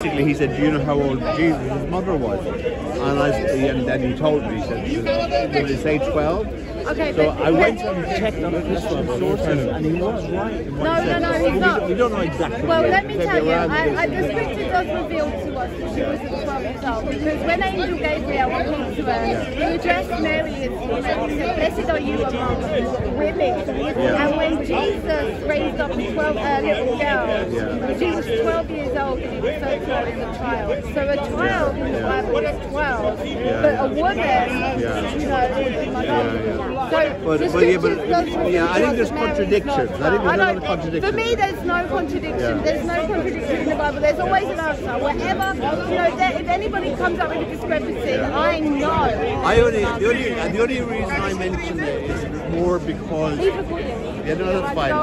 Basically, he said, "Do you know how old Jesus' mother was?" And then he told me. He said, "Did it say 12?" Okay, so I went and checked on Christian sources, and he was right. In what he said. No, he's not. We don't know exactly. Well, let me tell you, the scripture does reveal to us that she was 12 years old, because when Angel Gabriel appeared to her, he addressed Mary as female. He said, "Blessed are you among women." And when Jesus raised up a little girl, she was 12 years old, and he referred to her as a child. So a child in the Bible is 12, but a woman, you know, So, I think there's contradictions. I think there's a lot of contradictions. For me, there's no contradiction. There's no contradiction in the Bible. There's always an answer. Whatever, you know, if anybody comes up with a discrepancy, I know. The only reason I mention it is more because. Yeah, no, that's fine.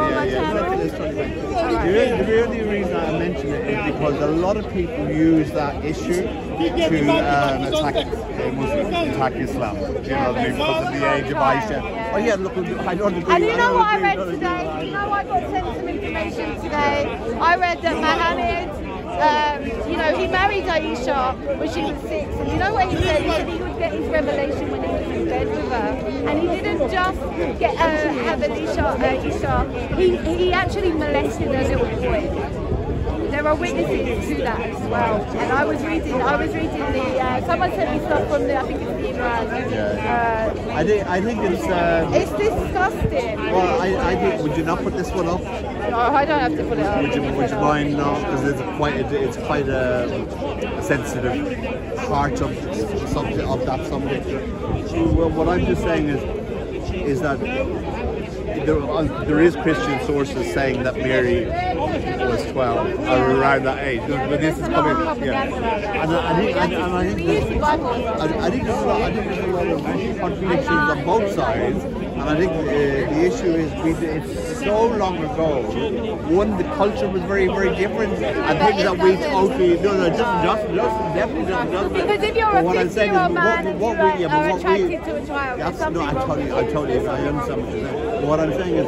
The only reason I mention it is because a lot of people use that issue to attack Islam. You know, because of the age of Aisha. Oh yeah, look, I don't agree. And you know what I read today? You know, I got sent some information today. I read that Muhammad, you know, he married Aisha when she was 6, and you know what he said? He said he would get his revelation when he was in bed with her, and he didn't just get have Aisha. He actually molested a little boy. There are witnesses to that as well. And I was reading the. Someone sent me stuff from I think it's the Iran. I think it's disgusting. Well, I think. Would you not put this one up? No, I don't have to put it up. Would you mind not? Because it's quite a sensitive part of that subject. Well, what I'm just saying is that there is Christian sources saying that Mary was 12 or around that age. But this is coming, I think there's a lot of contradictions on both sides. And I think the issue is it's so long ago. One, the culture was very, very different, and things that we totally definitely doesn't. Because if you're a 50-year-old man and you are attracted to a child, there's something wrong. I understand what you're saying. But what I'm saying is,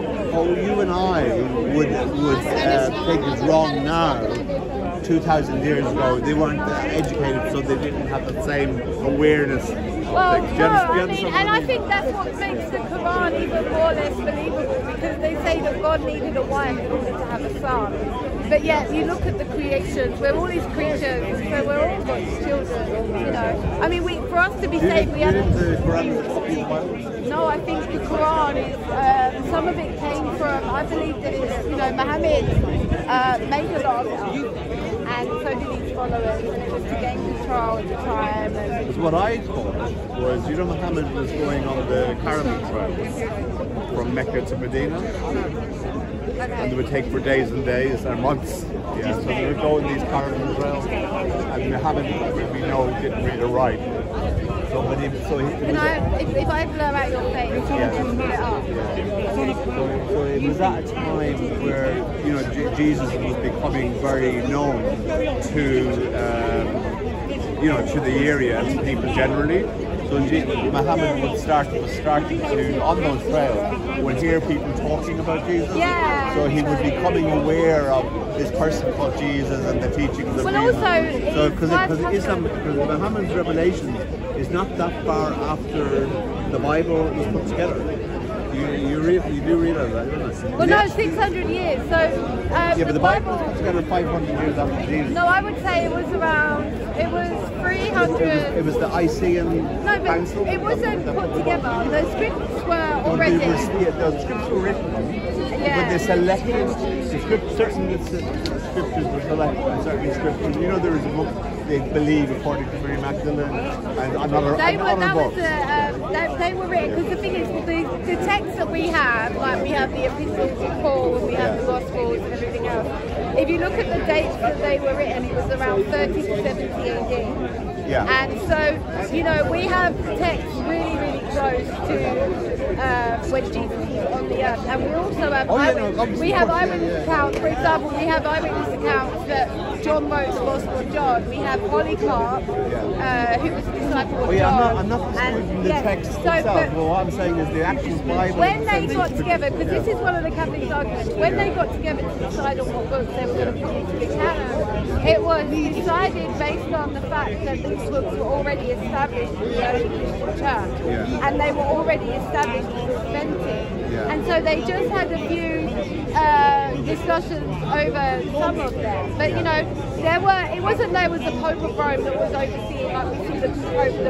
you and I would think it's wrong now. 2,000 years ago, they weren't educated, so they didn't have the same awareness. Well, and I think that's what makes the Quran even more less believable, because they say that God needed a wife in order to have a son. But yet, you look at the creations, we're all these creatures, so we're all God's children, you know. I mean, for us to be saved, we have to... No, I think the Quran is, some of it came from, I believe that it's, you know, Muhammad made a lot of it, and so did his followers, and it was to gain control at the time. And what I thought was, you know, Muhammad was going on the caravan trail from Mecca to Medina, and they would take for days and days and months. Yeah, so they would go in these caravan trails, and Muhammad, we know, didn't read or write. If I blur out your face, just put it up. So it was at a time where, you know, Jesus was becoming very known to, you know, to the area and to people generally. So Muhammad was starting to, on those trails, would hear people talking about Jesus. Yeah. So he was becoming aware of this person called Jesus and the teachings of Jesus. So because Muhammad's revelation is not that far after the Bible was put together. You do realize that, don't you? Well, no, 600 years. So yeah, but the Bible was put together 500 years after Jesus. No, I would say it was 300. It was the Icene Council. It wasn't put together. The scripts were already. The scripts were written, but they selected certain scriptures were selected, and certain scriptures. You know, there was a book they believe according to Mary Magdalene, and another book. They were written, because the thing is, the texts that we have, like we have the epistles of Paul, and we have the Gospels and everything else. If you look at the dates that they were written, it was around 30 to 70 AD. Yeah. And so, you know, we have texts really, really close to when Jesus was on the earth. And we also have obviously, eyewitness accounts. For example, we have eyewitness accounts that John wrote the Gospel of John. We have Polycarp, who was a disciple of John. I'm not disputing the text itself, but what I'm saying is the actual Bible. When they got together, because this is one of the Catholics' arguments, when they got together to decide on what books they were going to put into the canon, it was decided based on the fact that these books were already established in the early Christian church, and they were already established and authentic. And so they just had a few discussions over some of them. But you know, it wasn't there was the Pope of Rome that was overseeing, like we see the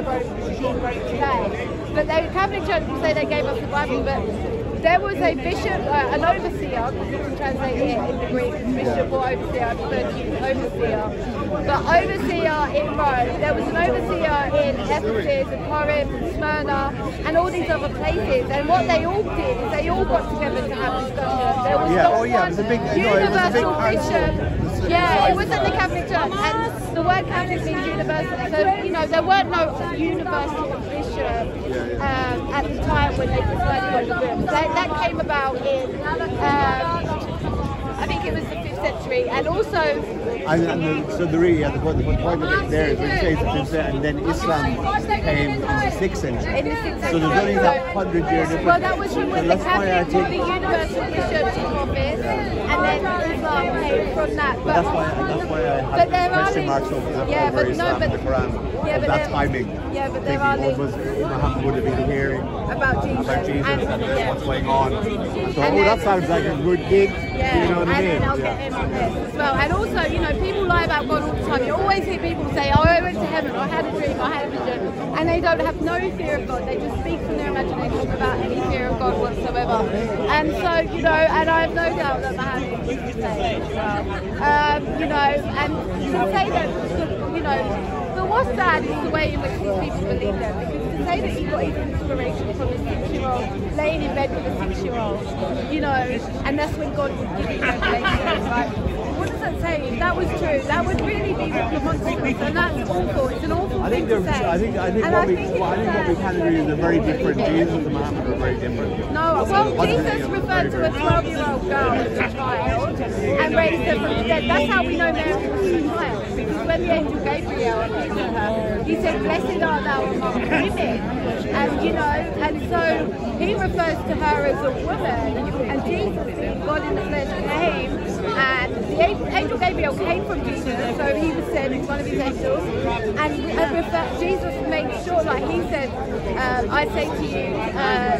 Pope of the Rome today. But the Catholic Church will say they gave us the Bible, but there was a bishop, an overseer, because you can translate it in the Greek, bishop or overseer, I prefer to use overseer. But overseer in Rome, there was an overseer in Ephesus and Corinth and Smyrna and all these other places. And what they all did is they all got together to have discussion. There was it was a big, universal bishop. Yeah, it wasn't the Catholic Church. And the word Catholic means universal. So, you know, there weren't no universal bishop at the time when they decided on the book. That came about in, I think it was the 5th century, and also... So the point of it there is when you say it's the 5th century, and then Islam came in the 6th century. In the 6th century. So there's only that 100-year difference. Well, that was when the Catholic took the universal bishop to office, and then Islam came from that. But that's why I had question marks over Islam and the Quran. That timing. Yeah, but there are links. Muhammad would have been hearing about Jesus and what's going on. And so, that sounds like a good gig. You know what I mean? And I'll get in on this as well. And also, you know, people lie about God all the time. You always hear people say, oh, I went to heaven, or I had a dream, or I had a vision. And they don't have no fear of God. They just speak from their imagination without any fear of God whatsoever. And so, you know, and I have no doubt that Muhammad was the same as well. You know, and to say that, you know, but what's sad is the way in which these people believe them. Because to say that he got his inspiration from a 6-year-old laying in bed with a 6-year-old, you know, and that's when God would give him revelation, right? What does that say? If that was true, that would really be monstrous, and that's awful. It's an awful thing to say. I think what we can agree is they're very different. Jesus and Muhammad are very different. No, well, Jesus referred to a 12-year-old girl as a child and raised her from the dead. That's how we know Mary was a child, because when the angel Gabriel appeared to her, he said, "Blessed art thou among women," and you know, and so he refers to her as a woman, and Jesus, God in the flesh, came, and the angel Gabriel came from Jesus, so he was sent, one of his angels, and Jesus made sure, like he said, I say to you,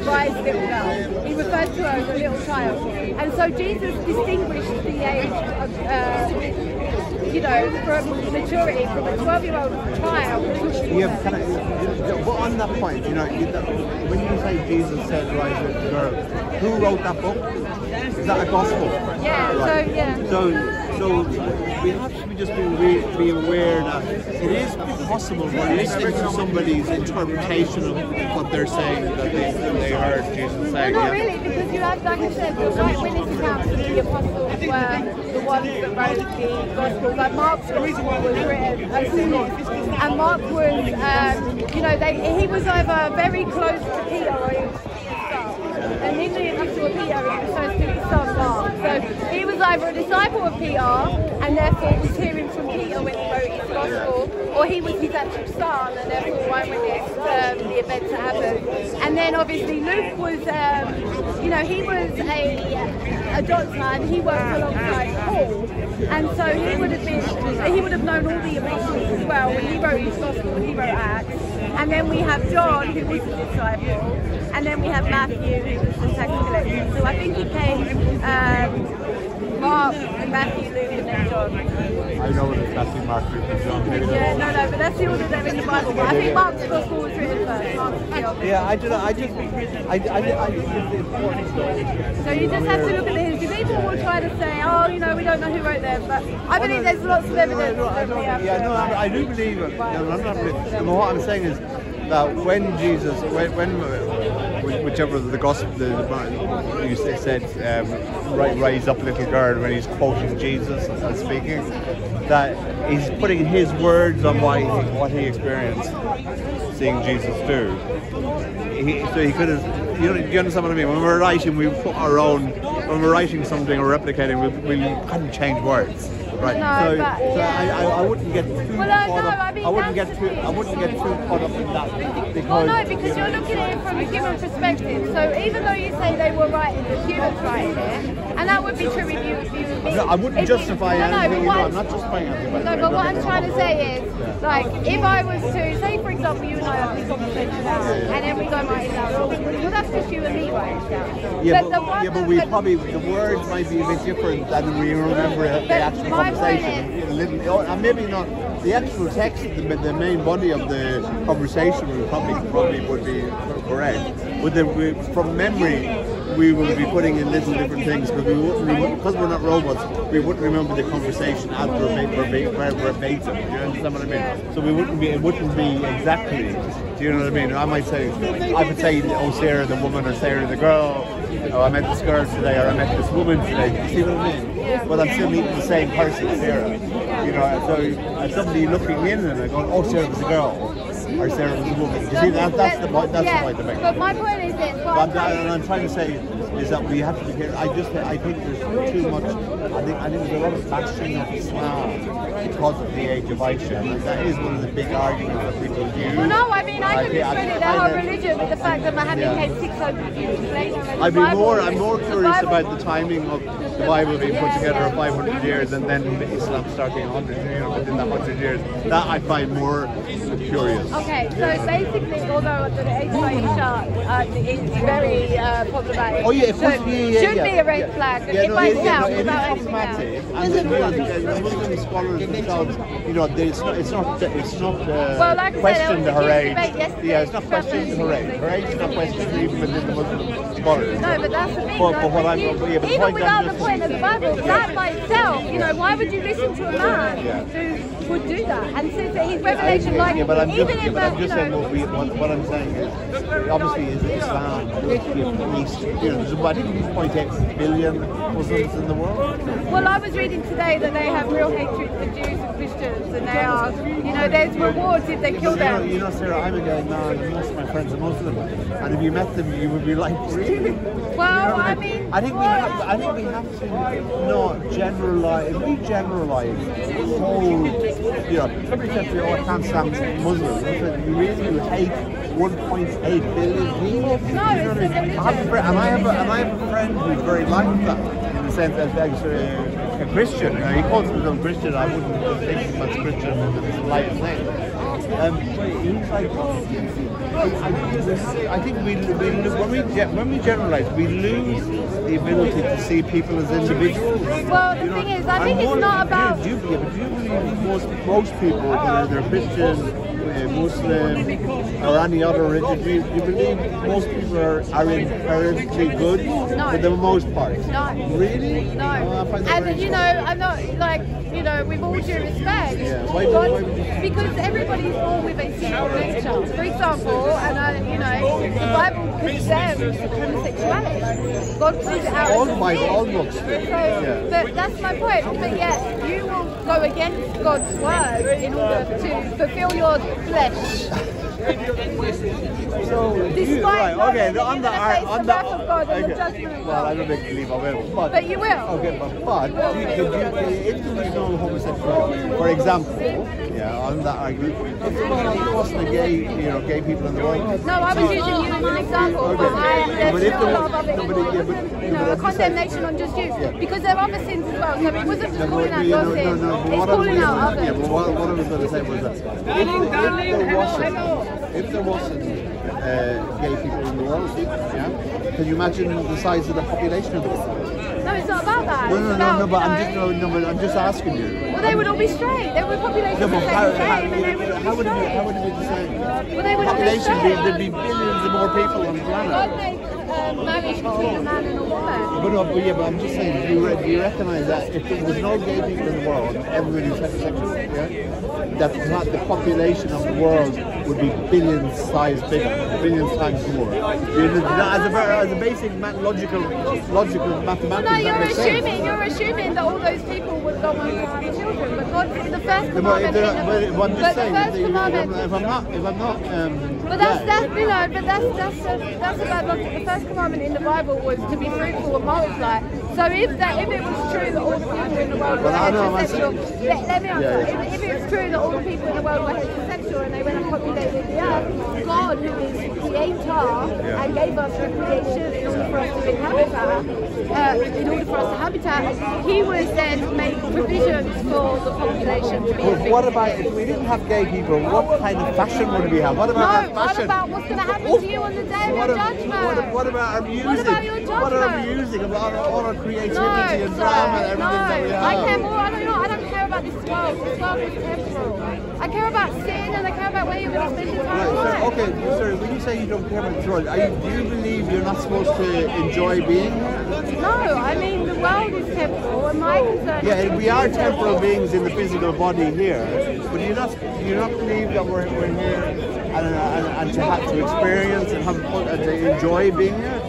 rise little girl. He refers to her as a little child. And so Jesus distinguished the age, you know, from maturity, from a 12-year-old child. But on that point, you know, when you say Jesus said rise little girl, who wrote that book? Is that a gospel? Yeah, right. So we have to just be aware that it is possible we're listening to somebody's interpretation of what they're saying that they heard Jesus say. Well, not really, because you have, like I said, the eyewitness accounts of the apostles were the ones that wrote the Gospels. Like Mark's Gospel was written as soon as, and Mark was, you know, he was either very close to Peter or he was and in the epistle of Peter, he refers to his son Mark. So he was either a disciple of Peter and therefore was hearing from Peter when he wrote his gospel, or he was his actual son and therefore eyewitnessed the events that happened. And then obviously Luke was, you know, he was a doctor and he worked alongside Paul, and so he would have known all the apostles as well when he wrote his gospel, when he wrote Acts. And then we have John, who was a disciple, and then we have Matthew, who was the tax collector. So I think he came Mark, Matthew, Luke, and then John. I know what it's Matthew, Mark, Luke, and John. Maybe no, but that's the order they're in the Bible. But I think Mark's gospel was written first. Yeah, it's important. So you just have to look at the history. People will try to say, oh, you know, we don't know who wrote them, but I believe there's lots of evidence. I do believe it. But what I'm saying is that when Jesus, whichever the gospel, you said, raise up little girl, when he's quoting Jesus and speaking, that he's putting his words on what he experienced seeing Jesus do. so he could have. You understand what I mean? When we're writing, we put our own. When we're writing something or replicating, we couldn't change words. Right. No, so but, I wouldn't get too caught up. I wouldn't get too caught up in that. Well, no, because you're looking at it from a human perspective. So even though you say they were writing it, humans writing it, and that would be true if you no, I wouldn't justify anything. No, I'm not justifying anything. No, but what I'm trying to say is, like, if I was to say, for example, you and I have this conversation now, and then we go write it down. Well, that's just you and me writing it down. Yeah, but we probably the words might be a bit different than we remember the actual conversation. And maybe not the actual text, the main body of the conversation probably would be correct. But from memory, we will be putting in little different things because we're not robots. We wouldn't remember the conversation as verbatim. Do you understand what I mean? So it wouldn't be exactly. Do you know what I mean? I would say, oh, Sarah the woman, or Sarah the girl. Oh, I met this girl today, or I met this woman today. You see what I mean? Yeah. But I'm still meeting the same person, Sarah. You know, so as somebody looking in and they're going, oh, Sarah was a girl, or Sarah was a woman. You see, that's the point. That's the point to make. But my point is this. What I'm trying to say is that we have to be careful. I think there's too much. I think there's a lot of bashing of Islam because of the age of Aisha. And that is one of the big arguments that people use. Well, no, I mean, I can discredit the whole religion with the fact that Muhammad came 600 years later. I'm more curious about the timing of the Bible being put together in 500 years and then Islam starting 100, within that 100 years. That I find more curious. Okay, so basically, although the age of Aisha is very problematic, oh yeah, should be a red flag. Yeah, it might sound it is without problematic. And the Muslim scholars themselves, it's not well, like questioned her age. Yeah, it's not questioned her age. Her age is not questioned even within the Muslim scholars. No, but that's the thing. Even without the point of the Bible, that by itself, why would you listen to a man who would do that? And since his revelation, what I'm saying is, obviously, is Islam will be at least, there's about 2.8 billion Muslims in the world. Well, I was reading today that they have real hatred for Jews and Christians, and they are, there's rewards if they kill them. Sarah, I'm a gay man, and most of my friends are Muslim, and if you met them, you would be like, really? Well, I think we have to not generalize. If we generalize the whole, somebody said to me, oh, I can't stand Muslims. I said, you really would hate 1.8 billion people? No, it's I have a friend who's very like that, in the sense that he's a Christian. He calls himself Christian. I wouldn't think he's much Christian in the lightest name. He's like, I think when we generalize, we lose the ability to see people as individuals. Well, the thing is, I think it's not about. Do you believe most people, whether they're Christian, Muslim, or any other religion, do you believe most people are inherently good for the most part? No. Really? No. And I'm not with all due respect. Yeah. Because everybody's born with a sinful nature. For example, the Bible condemns homosexuality. God calls it out. All books do. But that's my point. But yet you will go against God's word in order to fulfill your flesh. So, despite on the God and the judgment of God. Well, I don't believe I will. But you will. Okay, but if there is no homosexuality, for example, on that argument, if there wasn't gay people in the world. No, I was using you as an example. Okay. There's still a lot of other a condemnation on just you. Because there are other sins as well. So it wasn't just calling out your sins. It's calling out others. Yeah, but what I was going to say was that if there wasn't gay people in the world, can you imagine the size of the population of the world? No, it's not about that. No, but I'm just asking you. Well, they would all be straight. They would population the same, and they would all be how would it be the same? Well, they would Population, all be straight. there'd be billions of more people on the planet. marriage between a man and a woman. But I'm just saying, do you recognise that if there was no gay people in the world, everybody's heterosexual, that the population of the world would be billions times bigger, billions times more. As a basic logical mathematics. No, you're assuming that all those people would go on to have children, but God, the first commandment. If I'm not, that's about logic. The first commandment in the Bible was to be fruitful and multiply. So if it was true that all the people in the world were heterosexual, let me answer. If it was true that all the people in the world were heterosexual and they went and populated the earth, God, who is creator and gave us the creation in order for us to inhabit, He was then make provisions for the population to be. But what about if we didn't have gay people? What kind of fashion would we have? What about our fashion? What about what's going to happen to you on the day of your judgment? What about our music? What about your judgment? What about our music? About all our creativity and drama and everything that we have? I don't care about this world. This world is temporal. I care about sin and I care about where you're going to spend your time. Right, okay, sorry, when you say you don't care about this world, do you believe you're not supposed to enjoy being? No, I mean the world is temporal and my concern is we are temporal beings in the physical body here, but do you not believe that we're here and to have to experience and have fun and to enjoy being here?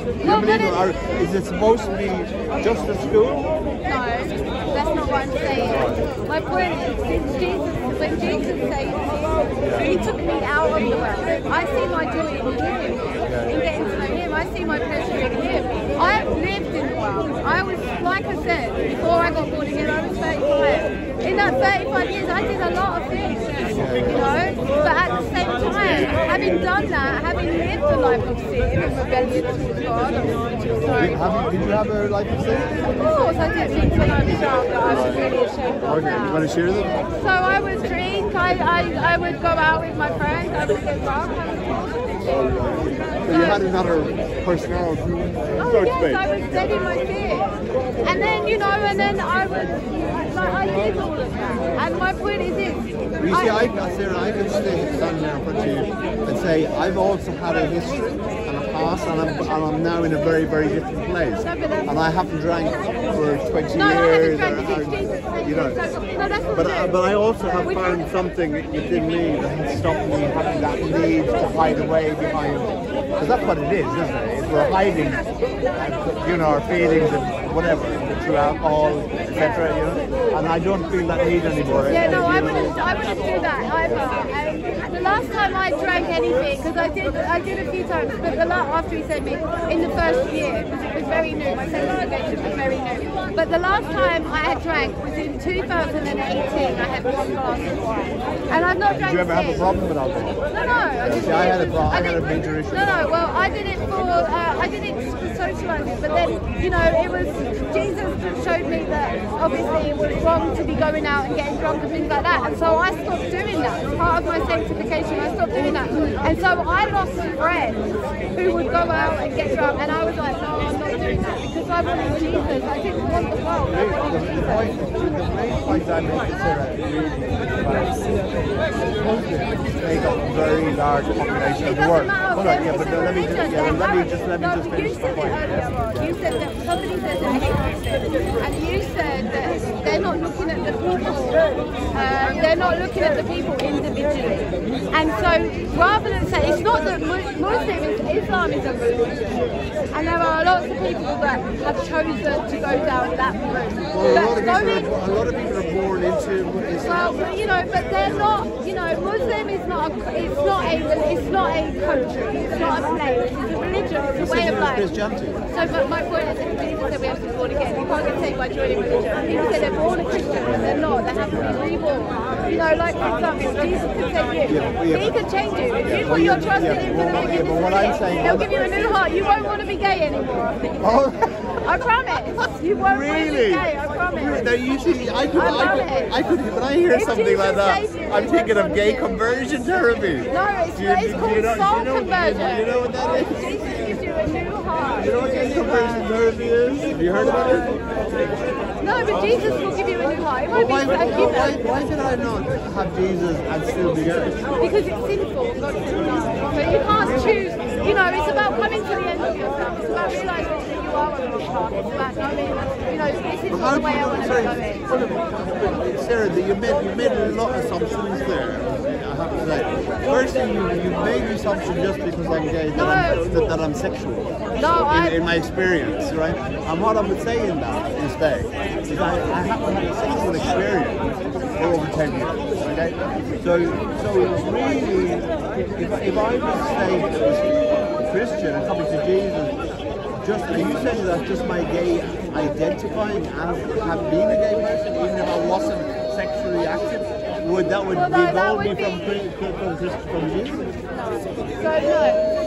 Is it supposed to be just a school? No, that's not what I'm saying. My point is, when Jesus saved me, He took me out of the world. I see my joy in Him, in getting to know Him. I see my pleasure in Him. I've lived in the world. I was, like I said, before I got born again, I was 35. In that 35 years, I did a lot of things, but at the same time, having done that, having lived a life of sin and rebellion towards God, did you have a life of sin? Of course, I did things when I was young that I was really ashamed of. Okay, you want to share them? So I would drink, I would go out with my friends, I would get drunk. So you had another personality. Oh yes, I was dead in my fear. And then, I did all of that. And my point is this. You see, I can stand there in front of you and say, I've also had a history and a past, and I'm now in a very, very different place. And I haven't drank for 20 years. But I also have found something within me that has stopped me having that need to hide away behind. Because that's what it is, isn't it? We're hiding, our feelings and whatever through alcohol, etc. And I don't feel that need anymore. Yeah, no, I wouldn't do that either. The last time I drank anything, because I did a few times, but after he said me in the first year, because it was very new, my second engagement was very new. But the last time I had drank was in 2018. I had one glass of wine, and I've not drank. Did you ever have a problem with alcohol? No, I didn't. I had a major issue. No, well, I did it for socialising, but then it was Jesus that showed me that obviously it was wrong to be going out and getting drunk and things like that, and so I stopped doing that. As part of my sanctification, I stopped doing that, and so I lost friends who would go out and get drunk, and I was like, no, I'm not doing that because I wanted Jesus. I didn't want the world. I wanted Jesus. The main point I make is that they got a very large population of the world. Hold on, but let me just finish the point. You said that somebody said that and you said that they're not looking at the people, individually. And so rather than say, it's not that Islam is a religion, and there are lots of people that have chosen to go down that route. Well, a lot of people are born into Islam. Well, but they're not, Muslim is not a country, it's not a place, it's a religion, it's a way of life. Christianity. So, but my point is that Jesus said we have to be born again. You can't get saved by joining religion. People say they're born a Christian, but they're not. They have to be reborn. Like for example, Jesus could save you. He could change you. If you put your trust in Him for the beginning, He'll give you a new heart. You won't want to be gay anymore. I promise. You won't want to be gay. I promise. Now you see, I could, when I hear something like that, I'm thinking of gay conversion therapy. No, it's called soul conversion. You know what that is? Jesus gives you a new heart. You know what gay conversion therapy is? Have you heard about it? No, but Jesus will give you a new heart. It won't Why be a given. did I not have Jesus and still be good? Because it's sinful. God said no. So you can't choose. You know, it's about coming to the end of yourself. It's about realising that you are on the wrong path. It's about knowing, you know, this is not the way I want to go in. Sarah, you made a lot of assumptions there. I have to say. Firstly, you made the assumption just because I'm gay that I'm sexual. No, in my experience, right? And what I would say in that instead is I haven't had a sexual experience for over 10 years. Okay, so it's really if I was saying that was Christian and coming to Jesus, just are you saying that just my gay identifying and have been a gay person, even if I wasn't sexually active? That would be from Jesus? So no,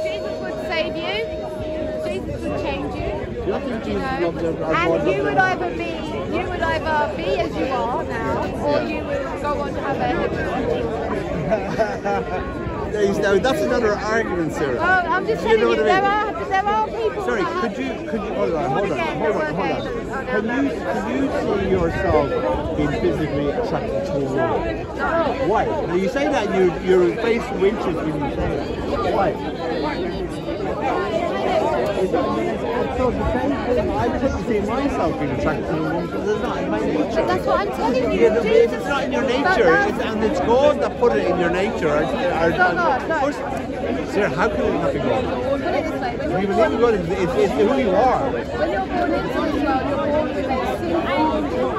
Jesus would save you, Jesus would change you. You don't think Jesus loves and you would either be as you are now, or you would go on to have a heaven. That's another argument, Sarah. Oh, I'm just telling you, there are people. Sorry, could you hold on. Can you see yourself being physically attracted to a woman? No. Why? Now you say that your face winches when you say that. Why? I couldn't see myself being attracted to a woman because it's not in my nature. That's what I'm telling you. Yeah, if it's not in your nature, and it's God that put it in your nature. No. Sarah, how can it not be God? Put it this way. You believe in God, it's who you are. When you're born into this world, you're born with a sin nature.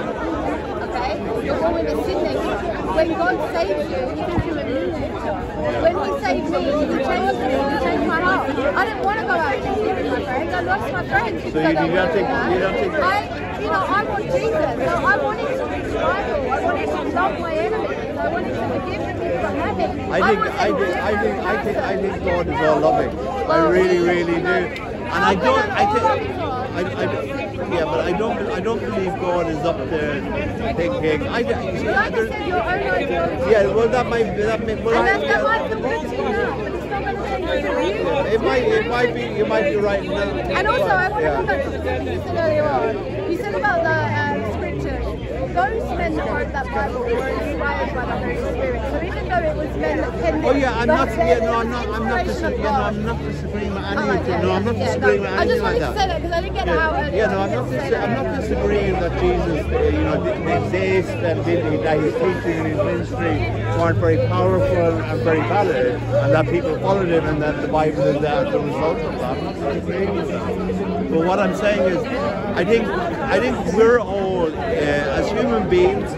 Okay? You're born with a sin nature. When God saves you, He gives you a new nature. When He saved me, He changed me, He changed my heart. I didn't want to go out drinking with my friends. I lost my friends because I don't want to do that. I want Jesus. So I wanted to read the Bible. I wanted to love my enemies. I wanted to forgive the people I'm having. I think God is all loving. I really do. And I don't believe God is up there thinking. Like I said, your own ideology. Yeah, well, that might that might feel good to you now, but it's not going to change you. It might be. You might be right. And also, I want to come back to the thing you said earlier on. You said about the scriptures. Those men that wrote that Bible were inspired by the Holy Spirit. So even though it was men that penned it, I'm not disagreeing with any of it. No, I'm not disagreeing with anything like that. I just wanted to say that because I didn't get how earlier. I'm not disagreeing that Jesus, this that his teaching and his ministry weren't very powerful and very valid, and that people followed him, and that the Bible is there as a result of that. I'm not disagreeing with that. But what I'm saying is, I think we're all, as human beings,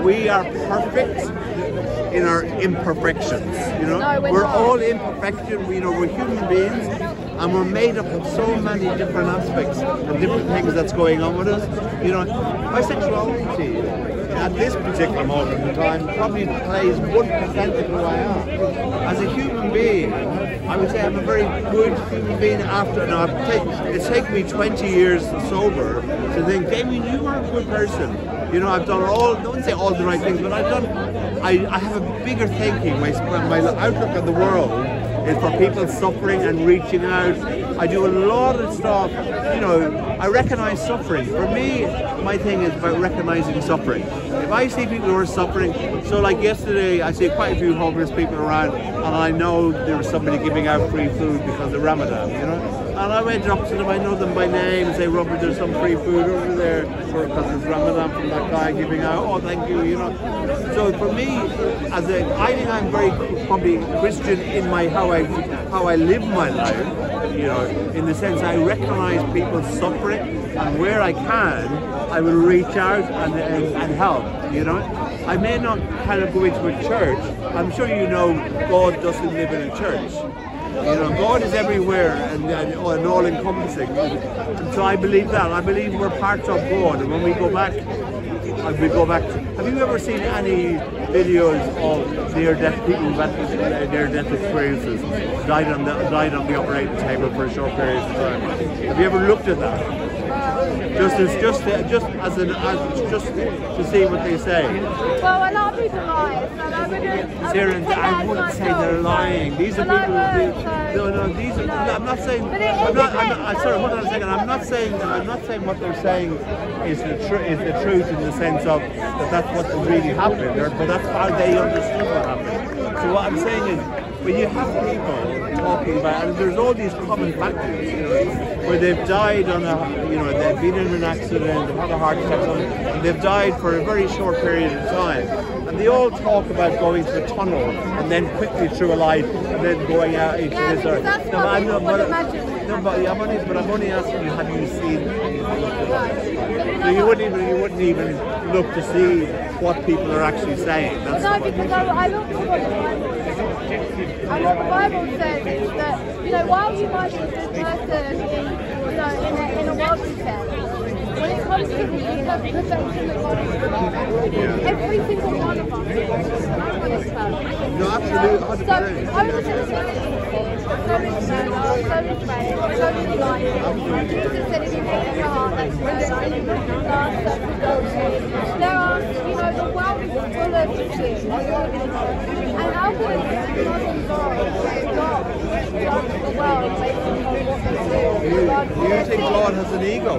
we are perfect in our imperfections. We're all imperfection. We're human beings, and we're made up of so many different aspects and different things that's going on with us. My sexuality at this particular moment in time probably plays 1% of who I am. As a human being, I would say I'm a very good human being after. Now, it's taken me 20 years sober to think, Damien, you are a good person. I've done don't say all the right things, but I have a bigger thinking. My outlook on the world is for people suffering and reaching out. I do a lot of stuff, I recognize suffering. For me, my thing is about recognizing suffering. If I see people who are suffering, so like yesterday, I see quite a few homeless people around, and I know there was somebody giving out free food because of Ramadan, And I went up to them, I know them by name, and say, Robert, there's some free food over there because it's Ramadan from that guy giving out. Oh, thank you, So for me, I think I'm very probably Christian in how I live my life. In the sense I recognize people's suffering, and where I can, I will reach out and help. I may not kind of go into a church. I'm sure God doesn't live in a church. God is everywhere and all-encompassing. And so I believe that. I believe we're parts of God. And when we go back, have you ever seen any videos of near-death people who've had near-death experiences, died on the operating table for a short period of time? Have you ever looked at that? just to see what they say. Well, a lot of people lie, and I wouldn't say they're lying. These are people. These are. I'm not saying. Sorry, hold on a second. I'm not saying what they're saying is the truth in the sense of that's what really happened, but that's how they understood what happened. So what I'm saying is, when you have people talking about, and there's all these common factors, where they've died on they've been in an accident, they've had a heart attack, and they've died for a very short period of time, and they all talk about going to a tunnel and then quickly through a light and then going out into this. But I'm only asking you, have you seen? So you wouldn't even look to see what people are actually saying. That's no, because I look for what the Bible says. And what the Bible says is that, while you might be a good person in a worldly sense, when it comes to the perfection that God has provided, every single one of us is perfect. No, absolutely. So is rape, so is lying. Jesus said if you hate in your heart, that's murder. And you look at love, that's adultery. There are, the world is full of issues. And how can God judge the world based on what they do? Do you think God has an ego?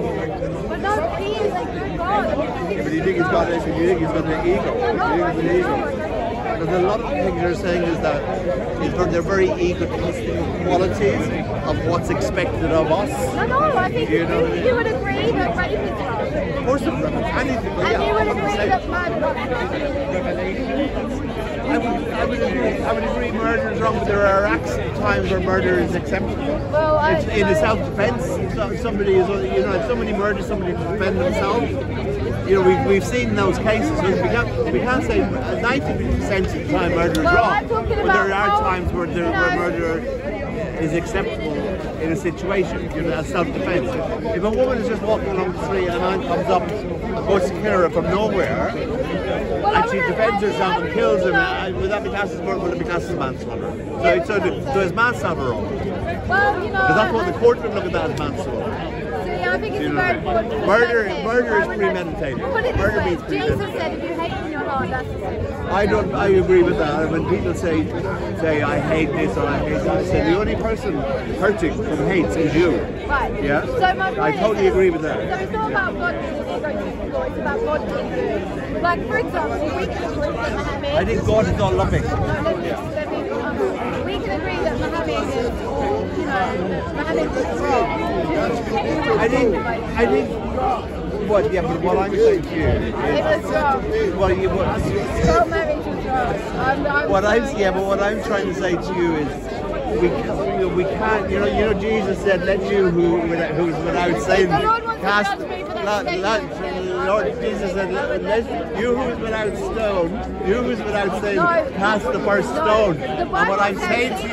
But no, he is a good God. But you think he's got an ego? Because a lot of the things you're saying is that they're very egotistic qualities of what's expected of us. No, I think you would agree that rape is wrong. Of course, anything. And you would agree that murder I would agree murder is wrong, but there are times where murder is acceptable. Well, in a self-defense, if somebody murders somebody to defend themselves, we've seen those cases. We can't say 90% of the time murder is wrong, but there are times where murder is acceptable in a situation, as self-defense. If a woman is just walking along the street and a man comes up and goes to kill her from nowhere, and she defends herself and kills him, would that be classed as murder? Would it be classed as manslaughter? So is manslaughter wrong? Well, because that's what the court would look at that as manslaughter. I think it's very important. Murder is premeditated. Murder means Jesus said if you hate in your heart, that's the sin. I agree with that. When people say I hate this or I hate that, I say the only person hurting from hate is you. Right. Yeah. So my point I totally agree with that. So it's not about God being egotistical, it's about God being good. Like, for example, we can agree that Muhammad. I think God is all loving. We can agree that Muhammad is, Muhammad was wrong. I think. What? Yeah, but what I'm saying to you is, it was wrong. Child marriage was wrong. What I'm trying to say to you is, we can't. Jesus said, "Let you who's without sin cast." Lord Jesus said, "Let you who's without sin, cast the first stone." And what I'm saying to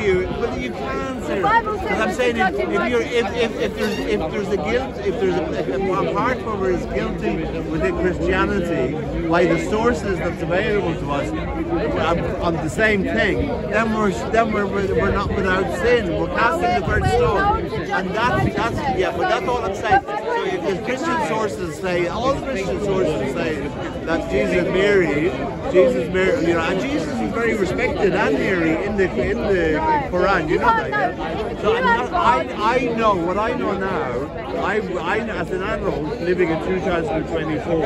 you, but you can say that. Because I'm saying if there's a guilt, if a part member is guilty within Christianity by the sources that's available to us on the same thing, then we're not without sin. We're casting the first stone, and that's all I'm saying. So if Christian sources say, all the Christian sources say that Jesus married, and Jesus is very respected and married in the Quran. You know that, yeah? So I know what I know now. I as an adult living in 2024,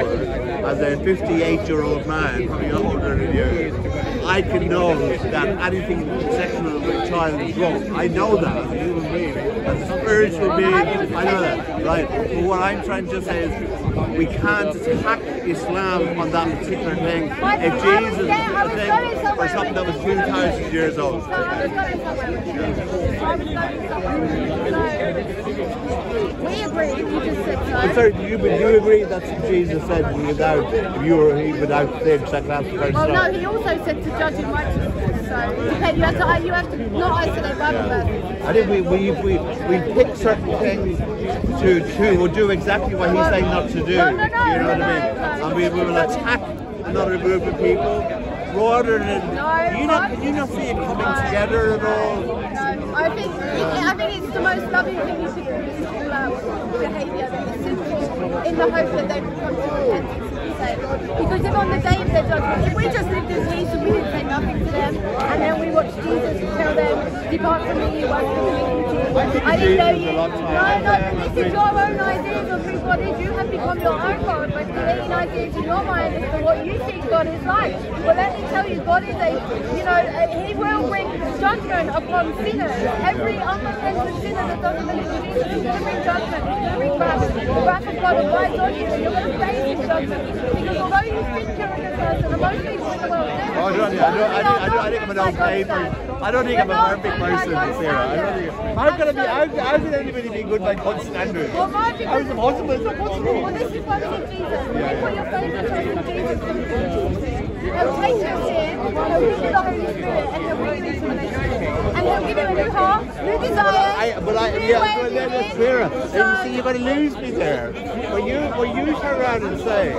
as a 58-year-old man, probably older than you, I can know that anything sexual with a child is wrong. I know that as a human being, as a spiritual being. I know that, right? But what I'm trying to say is, we can't attack Islam on that particular thing. If Jesus is a thing or something that was 2,000 years old. We agree. You just said so. I'm sorry, do you agree that Jesus said without sin, class the first Well, no, he also said to judge in righteousness. So you have to not isolate Bible verses. I think we pick certain things to do exactly what he's saying not to do. No, you know what I mean? And we will attack another group of people rather than. Do you not see it coming together at all? I think it's the most loving thing you could do is to call out behaviour that is sinful in the hope that they will come to repentance and be saved. Because if on the day of their judgment, if we just lived as peace and we didn't say nothing to them, and then we watched Jesus tell them, depart from me, you work for iniquity, I didn't know you. No, but this is your own ideas of who God is. You have become your own God by creating ideas in your mind as to what you think God is like. Well, let me tell you, God is He will bring judgment upon sinners. Every unrepentant sinner that doesn't believe in Jesus is going to bring judgment. He's going to bring wrath. The wrath of God will rise on you, and you're going to face His judgment. Because although you think you're a good person, and most people in the world do. I think I'm an okay person. I don't think I'm a perfect person, Sarah. How can anybody be good by God's standards? Well, how is it possible? It's not possible. Well, this is why we need Jesus. When you put your faith and trust in Jesus, He'll take your sin, He'll give you the Holy Spirit, and He'll bring you into a relationship. And He'll give you a new heart, new desires, new ways of living. See, you've got to lose me there. When you turn around and say,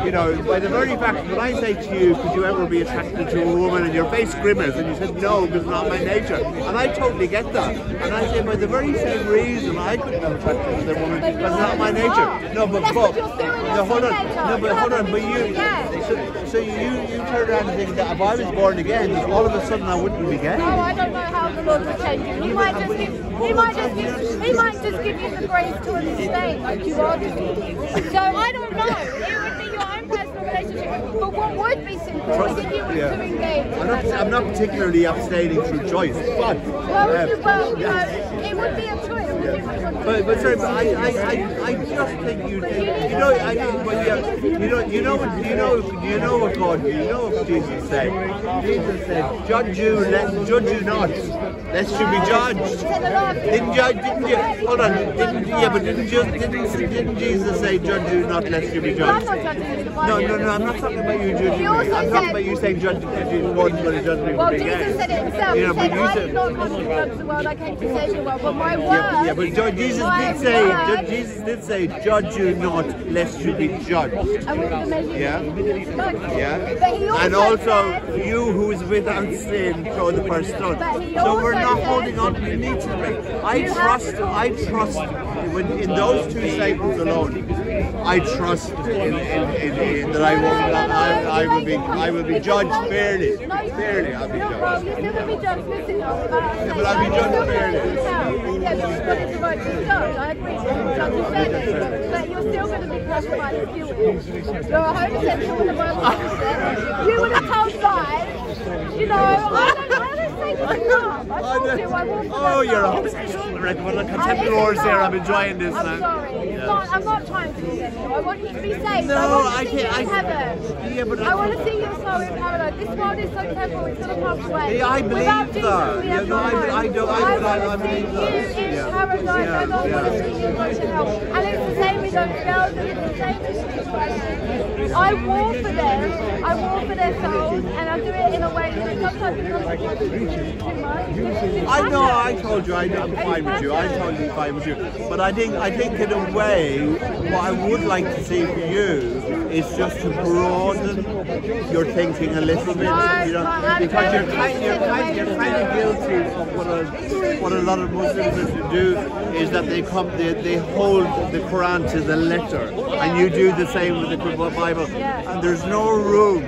you know, by the very fact, when I say to you, could you ever be attracted to a woman, and your face grimaces, and you said no, because it's not my nature, and I totally get that, and I say by the very same reason I couldn't be attracted to a woman because it's not my nature. No, but hold on, but you, so you turn around and think that if I was born again, all of a sudden I wouldn't be gay. Oh, I don't know how the Lord will change you. He might just give you the grace to abstain like you are doing. So I don't know. It would be your own personal relationship. But what would be simple is if you were to engage. I'm not particularly abstaining through choice, but it would be a choice. But sorry, but I just think you know what Jesus said. Jesus said, judge you not, lest you be judged. Didn't you? Hold on, didn't Jesus say, judge you not, lest you be judged? No, I'm not talking about you judging me. I'm talking about you saying judge you more than you judge me. Well, Jesus said it himself. He said, I did not come to judge the world, I came to save the world. But my word. Yeah, but Jesus did say, judge you not, lest you be judged. Yeah. And also, you who is without sin, throw the first stone. So we're not holding on to the need to. I trust in those two statements alone. I trust in that I will be judged fairly. Fairly, I'll be judged. Well, you still will be judged, listen, but I'll be judged fairly. Yeah, God is the right to judge. I agree. Judge is fairly. But you're still going to be classified as guilty. You're a homosexual in the Bible. You would have told lies. You know, I don't say this enough. I told you I won't. Oh, you're a homosexual. What a contemporary there. I'm enjoying this now. I'm sorry. I'm not trying to condemn you. I want you to be saved. No, I want to see you in heaven. Yeah, but I want to see you soul in paradise. This world is so temporal, it's going to pass away. Yeah, I believe Without Jesus, that. we have no hope. I want to see you in paradise. I don't want to see you go to hell. And it's the same with those girls, and it's the same with people. I war for them. I war for their souls, and I do it in a way that sometimes it comes too much. I know, I told you, I'm fine with you. I'm totally fine with you. But I think in a way, what I would like to see for you is just to broaden your thinking a little bit, you know, because you're kind of guilty of what a lot of Muslims do is that they hold the Quran to the letter, and you do the same with the Bible, and there's no room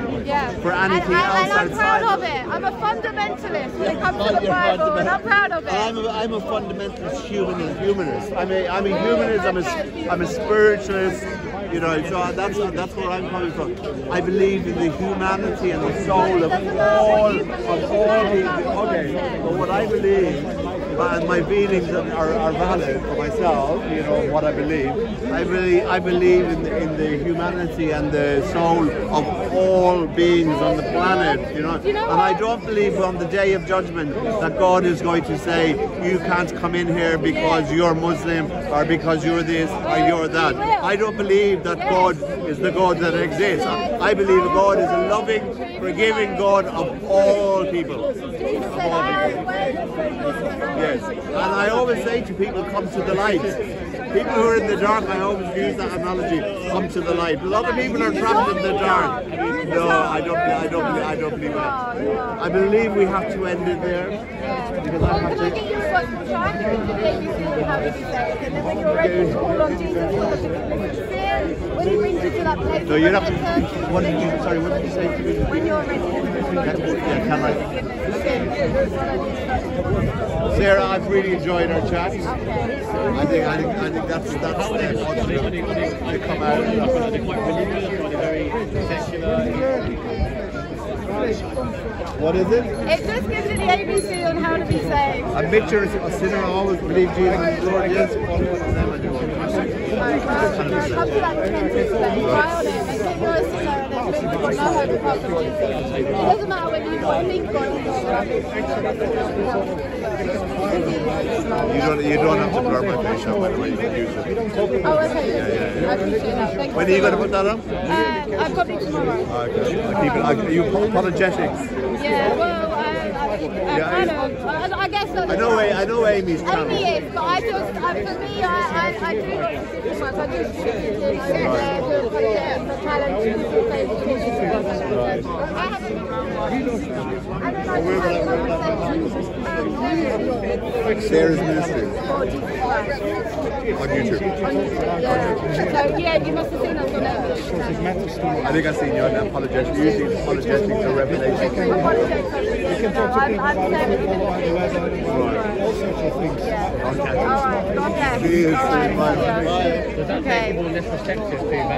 for anything else outside. And I'm proud of it. I'm a fundamentalist when it comes to the Bible, and I'm proud of it. I'm a fundamentalist humanist. I'm a humanist. I'm a spiritualist. You know, so that's where I'm coming from. I believe in the humanity and the soul of all people. Okay, but what I believe, and my feelings are valid for myself. You know what I believe. I believe in the humanity and the soul of all beings on the planet. You know, and I don't believe on the day of judgment that God is going to say you can't come in here because you're Muslim or because you're this or you're that. I don't believe that God is the God that exists. I believe God is a loving, forgiving God of all people. Yes, and I always say to people, come to the light. People who are in the dark, I always use that analogy, come to the light. A lot of people are trapped in the dark. No, I don't believe that. I believe we have to end it there. Because I have to. Can I get you a gospel track? The ABC and how to be saved. And then when you're ready to call on Jesus, when he brings you to that place, No, you'd have to. What did you say to me? when you're ready to Can I? Sarah, I've really enjoyed our chat. Okay. I think that's the ultimate to come out of What is it? It just gives you the ABC on how to be saved. Admit you're a sinner, always believe Jesus is Lord, yes, follow him, and then you will. Come to that repentance that you cry on it and say you're a sinner and admit you've got no hope apart from Jesus. It doesn't matter whether you think God is God or You don't have to blur my face out, by the way, you can use it. Oh, okay. I appreciate that. Thank you. When are you going to put that up? Probably tomorrow. Okay. Are you apologetics? Yeah, well, I guess that I know Amy's channel. Amy is, but I just, for me, I do not too much. I just do apologetics, the challenge, I haven't and then I just had conversations. Sarah's ministry. On YouTube. So, yeah, you must have seen us on there. I think I've seen you on apologetics. Usually apologetics or revelation. Apologetics. I'm saying Okay. all right. God bless. Cheers. All right. Bye. Okay.